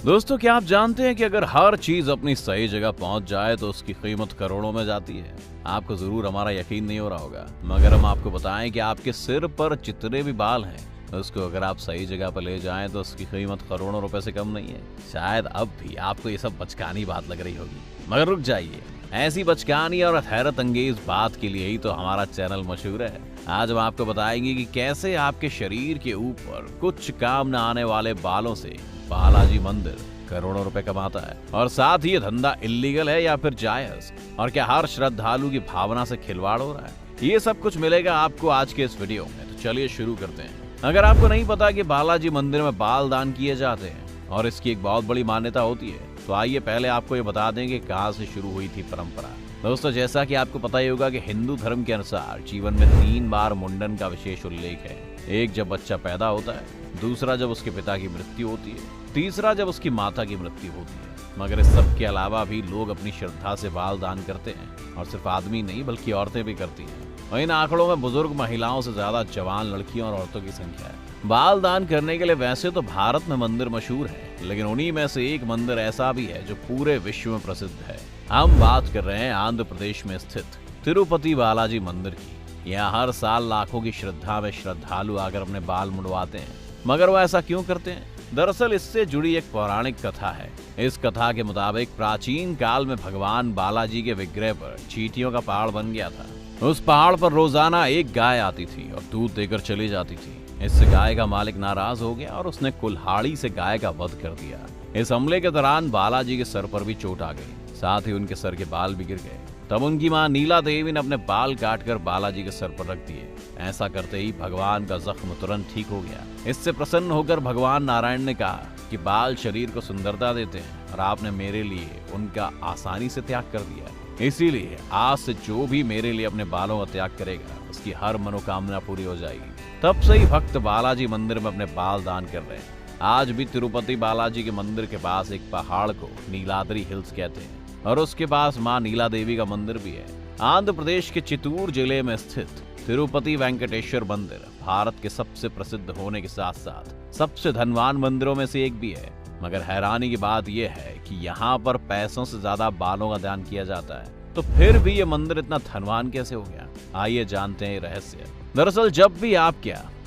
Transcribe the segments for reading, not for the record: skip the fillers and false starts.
दोस्तों, क्या आप जानते हैं कि अगर हर चीज अपनी सही जगह पहुंच जाए तो उसकी कीमत करोड़ों में जाती है। आपको जरूर हमारा यकीन नहीं हो रहा होगा, मगर हम आपको बताएं कि आपके सिर पर जितने भी बाल हैं उसको अगर आप सही जगह पर ले जाएं तो उसकी कीमत करोड़ों रुपए से कम नहीं है। शायद अब भी आपको ये सब बचकानी बात लग रही होगी, मगर रुक जाइए। ऐसी बचकानी और हैरत अंगेज बात के लिए ही तो हमारा चैनल मशहूर है। आज हम आपको बताएंगे कि कैसे आपके शरीर के ऊपर कुछ काम न आने वाले बालों से बालाजी मंदिर करोड़ों रुपए कमाता है, और साथ ही ये धंधा इल्लीगल है या फिर जायज, और क्या हर श्रद्धालु की भावना से खिलवाड़ हो रहा है। ये सब कुछ मिलेगा आपको आज के इस वीडियो में, तो चलिए शुरू करते हैं। अगर आपको नहीं पता कि बालाजी मंदिर में बाल दान किए जाते हैं और इसकी एक बहुत बड़ी मान्यता होती है, तो आइए पहले आपको ये बता दें कि कहाँ से शुरू हुई थी परंपरा। दोस्तों, जैसा कि आपको पता ही होगा कि हिंदू धर्म के अनुसार जीवन में 3 बार मुंडन का विशेष उल्लेख है। एक जब बच्चा पैदा होता है, दूसरा जब उसके पिता की मृत्यु होती है, तीसरा जब उसकी माता की मृत्यु होती है। मगर इस सब के अलावा भी लोग अपनी श्रद्धा से बाल दान करते हैं, और सिर्फ आदमी नहीं बल्कि औरतें भी करती हैं। और इन आंकड़ों में बुजुर्ग महिलाओं से ज्यादा जवान लड़कियों और औरतों की संख्या है। बाल दान करने के लिए वैसे तो भारत में मंदिर मशहूर है, लेकिन उन्हीं में से एक मंदिर ऐसा भी है जो पूरे विश्व में प्रसिद्ध है। हम बात कर रहे हैं आंध्र प्रदेश में स्थित तिरुपति बालाजी मंदिर की। यहाँ हर साल लाखों की श्रद्धा में श्रद्धालु आकर अपने बाल मुंडवाते हैं। मगर वो ऐसा क्यों करते हैं? दरअसल इससे जुड़ी एक पौराणिक कथा है। इस कथा के मुताबिक प्राचीन काल में भगवान बालाजी के विग्रह पर चींटियों का पहाड़ बन गया था। उस पहाड़ पर रोजाना एक गाय आती थी और दूध देकर चली जाती थी। इससे गाय का मालिक नाराज हो गया और उसने कुल्हाड़ी से गाय का वध कर दिया। इस हमले के दौरान बालाजी के सर पर भी चोट आ गई, साथ ही उनके सर के बाल भी गिर गए। तब उनकी मां नीला देवी ने अपने बाल काटकर बालाजी के सर पर रख दिए। ऐसा करते ही भगवान का जख्म तुरंत ठीक हो गया। इससे प्रसन्न होकर भगवान नारायण ने कहा कि बाल शरीर को सुंदरता देते हैं और आपने मेरे लिए उनका आसानी से त्याग कर दिया, इसीलिए आज से जो भी मेरे लिए अपने बालों का त्याग करेगा उसकी हर मनोकामना पूरी हो जाएगी। तब से ही भक्त बालाजी मंदिर में अपने बाल दान कर रहे हैं। आज भी तिरुपति बालाजी के मंदिर के पास एक पहाड़ को नीलाद्री हिल्स कहते हैं, और उसके पास मां नीला देवी का मंदिर भी है। आंध्र प्रदेश के चित्तूर जिले में स्थित तिरुपति वेंकटेश्वर मंदिर भारत के सबसे प्रसिद्ध होने के साथ साथ सबसे धनवान मंदिरों में से एक भी है। मगर हैरानी की बात यह है कि यहाँ पर पैसों से ज्यादा बालों का दान किया जाता है, तो फिर भी ये मंदिर इतना धनवान कैसे हो गया? आइए जानते हैं ये रहस्य। दरअसल जब भी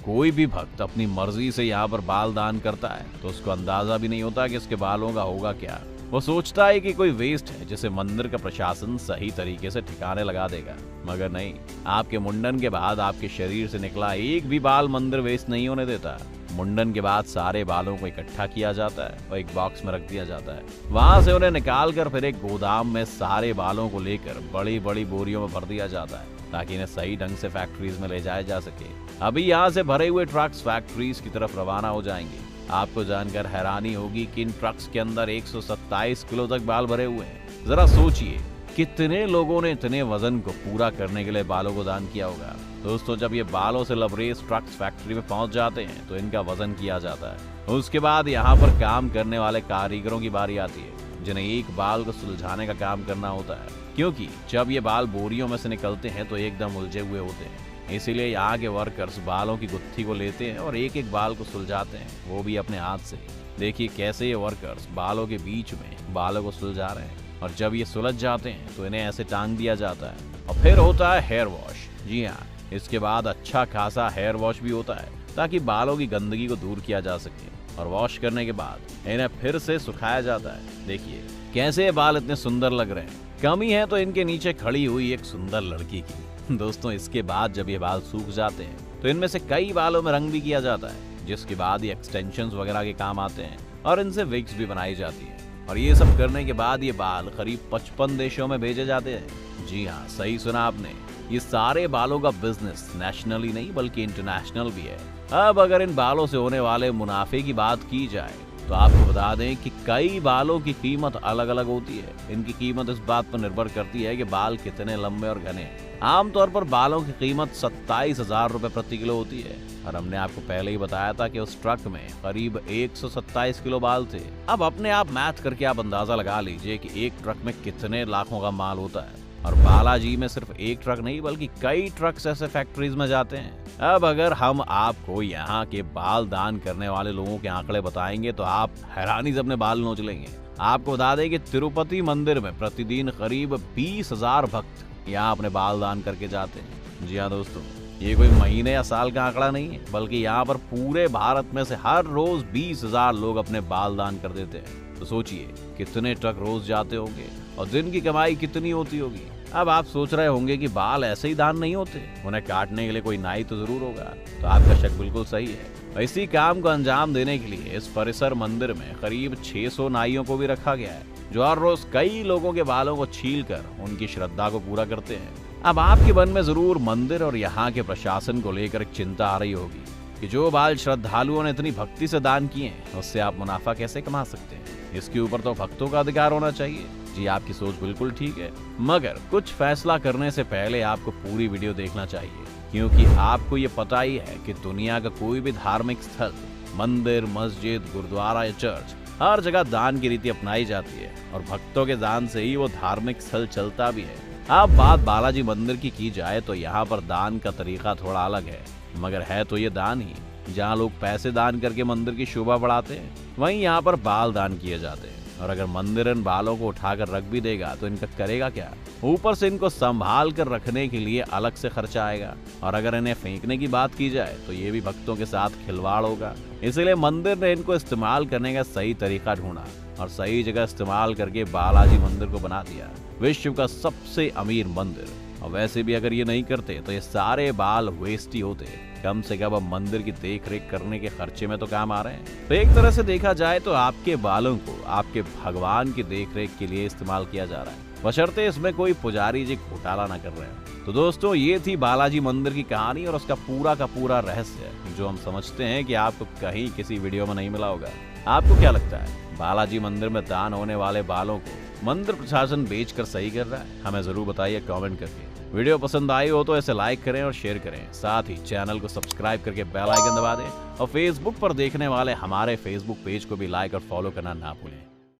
कोई भी भक्त अपनी मर्जी से यहाँ पर बाल दान करता है तो उसको अंदाजा भी नहीं होता कि इसके बालों का होगा क्या। वो सोचता है कि कोई वेस्ट है जिसे मंदिर का प्रशासन सही तरीके से ठिकाने लगा देगा, मगर नहीं। आपके मुंडन के बाद आपके शरीर से निकला एक भी बाल मंदिर वेस्ट नहीं होने देता। मुंडन के बाद सारे बालों को इकट्ठा किया जाता है और एक बॉक्स में रख दिया जाता है। वहां से उन्हें निकालकर फिर एक गोदाम में सारे बालों को लेकर बड़ी बड़ी बोरियों में भर दिया जाता है, ताकि इन्हें सही ढंग से फैक्ट्रीज में ले जाया जा सके। अभी यहाँ से भरे हुए ट्रक्स फैक्ट्रीज की तरफ रवाना हो जाएंगे। आपको जानकर हैरानी होगी कि इन ट्रक्स के अंदर 127 किलो तक बाल भरे हुए हैं। जरा सोचिए कितने लोगों ने इतने वजन को पूरा करने के लिए बालों को दान किया होगा। दोस्तों, जब ये बालों से लबरेज ट्रक्स फैक्ट्री में पहुंच जाते हैं तो इनका वजन किया जाता है। उसके बाद यहाँ पर काम करने वाले कारीगरों की बारी आती है, जिन्हें एक बाल को सुलझाने का काम करना होता है, क्योंकि जब ये बाल बोरियों में से निकलते हैं तो एकदम उलझे हुए होते हैं। इसीलिए यहाँ के वर्कर्स बालों की गुत्थी को लेते हैं और एक एक बाल को सुलझाते हैं, वो भी अपने हाथ से। देखिए कैसे ये वर्कर्स बालों के बीच में बालों को सुलझा रहे हैं, और जब ये सुलझ जाते हैं तो इन्हें ऐसे टांग दिया जाता है। और फिर होता है हेयर वॉश। जी हाँ, इसके बाद अच्छा खासा हेयर वॉश भी होता है, ताकि बालों की गंदगी को दूर किया जा सके। और वॉश करने के बाद इन्हें फिर से सुखाया जाता है। देखिए कैसे ये बाल इतने सुंदर लग रहे हैं। कमी है तो इनके नीचे खड़ी हुई एक सुंदर लड़की की। दोस्तों, इसके बाद जब ये बाल सूख जाते हैं तो इनमें से कई बालों में रंग भी किया जाता है, जिसके बाद ये एक्सटेंशंस वगैरह के काम आते हैं और इनसे विग्स भी बनाई जाती है। और ये सब करने के बाद ये बाल करीब 55 देशों में भेजे जाते हैं। जी हाँ, सही सुना आपने। ये सारे बालों का बिजनेस नेशनली नहीं बल्कि इंटरनेशनल भी है। अब अगर इन बालों से होने वाले मुनाफे की बात की जाए तो आपको बता दें कि कई बालों की कीमत अलग अलग होती है। इनकी कीमत इस बात पर निर्भर करती है कि बाल कितने लंबे और घने हैं। आमतौर पर बालों की कीमत 27,000 रुपए प्रति किलो होती है, और हमने आपको पहले ही बताया था कि उस ट्रक में करीब 127 किलो बाल थे। अब अपने आप मैथ करके आप अंदाजा लगा लीजिए कि एक ट्रक में कितने लाखों का माल होता है। और बालाजी में सिर्फ एक ट्रक नहीं बल्कि कई ट्रक्स ऐसे फैक्ट्रीज में जाते हैं। अब अगर हम आपको यहाँ के बाल दान करने वाले लोगों के आंकड़े बताएंगे तो आप हैरानी से अपने बाल नोच लेंगे। आपको बता दें कि तिरुपति मंदिर में प्रतिदिन करीब 20,000 भक्त यहाँ अपने बाल दान करके जाते हैं। जी हाँ दोस्तों, ये कोई महीने या साल का आंकड़ा नहीं है, बल्कि यहाँ पर पूरे भारत में से हर रोज 20,000 लोग अपने बाल दान कर देते हैं। तो सोचिए कितने ट्रक रोज जाते होंगे और दिन की कमाई कितनी होती होगी। अब आप सोच रहे होंगे कि बाल ऐसे ही दान नहीं होते, उन्हें काटने के लिए कोई नाई तो जरूर होगा। तो आपका शक बिल्कुल सही है। इसी काम को अंजाम देने के लिए इस परिसर मंदिर में करीब 600 नाइयों को भी रखा गया है, जो हर रोज कई लोगों के बालों को छील कर उनकी श्रद्धा को पूरा करते हैं। अब आपके मन में जरूर मंदिर और यहाँ के प्रशासन को लेकर एक चिंता आ रही होगी कि जो बाल श्रद्धालुओं ने इतनी भक्ति से दान किए हैं उससे आप मुनाफा कैसे कमा सकते हैं। इसके ऊपर तो भक्तों का अधिकार होना चाहिए। जी, आपकी सोच बिल्कुल ठीक है, मगर कुछ फैसला करने से पहले आपको पूरी वीडियो देखना चाहिए, क्योंकि आपको ये पता ही है कि दुनिया का कोई भी धार्मिक स्थल, मंदिर, मस्जिद, गुरुद्वारा या चर्च, हर जगह दान की रीति अपनाई जाती है और भक्तों के दान से ही वो धार्मिक स्थल चलता भी है। अब बात बालाजी मंदिर की जाए तो यहाँ पर दान का तरीका थोड़ा अलग है, मगर है तो ये दान ही। जहाँ लोग पैसे दान करके मंदिर की शोभा बढ़ाते हैं, वहीं यहाँ पर बाल दान किए जाते हैं। और अगर मंदिर इन बालों को उठाकर रख भी देगा तो इनका करेगा क्या? ऊपर से इनको संभाल कर रखने के लिए अलग से खर्चा आएगा, और अगर इन्हें फेंकने की बात की जाए तो ये भी भक्तों के साथ खिलवाड़ होगा। इसलिए मंदिर ने इनको इस्तेमाल करने का सही तरीका ढूंढा और सही जगह इस्तेमाल करके बालाजी मंदिर को बना दिया विश्व का सबसे अमीर मंदिर। और वैसे भी अगर ये नहीं करते तो ये सारे बाल वेस्ट ही होते। कम से कम अब मंदिर की देख रेख करने के खर्चे में तो काम आ रहे हैं। तो एक तरह से देखा जाए तो आपके बालों को आपके भगवान की देख रेख के लिए इस्तेमाल किया जा रहा है, बशर्ते इसमें कोई पुजारी जी घोटाला ना कर रहे हैं। तो दोस्तों, ये थी बालाजी मंदिर की कहानी और उसका पूरा का पूरा रहस्य, जो हम समझते हैं कि आपको कहीं किसी वीडियो में नहीं मिला होगा। आपको क्या लगता है, बालाजी मंदिर में दान होने वाले बालों को मंदिर प्रशासन बेचकर सही कर रहा है? हमें जरूर बताइए कमेंट करके। वीडियो पसंद आई हो तो इसे लाइक करें और शेयर करें, साथ ही चैनल को सब्सक्राइब करके बेल आइकन दबा दें और फेसबुक पर देखने वाले हमारे फेसबुक पेज को भी लाइक और फॉलो करना ना भूलें।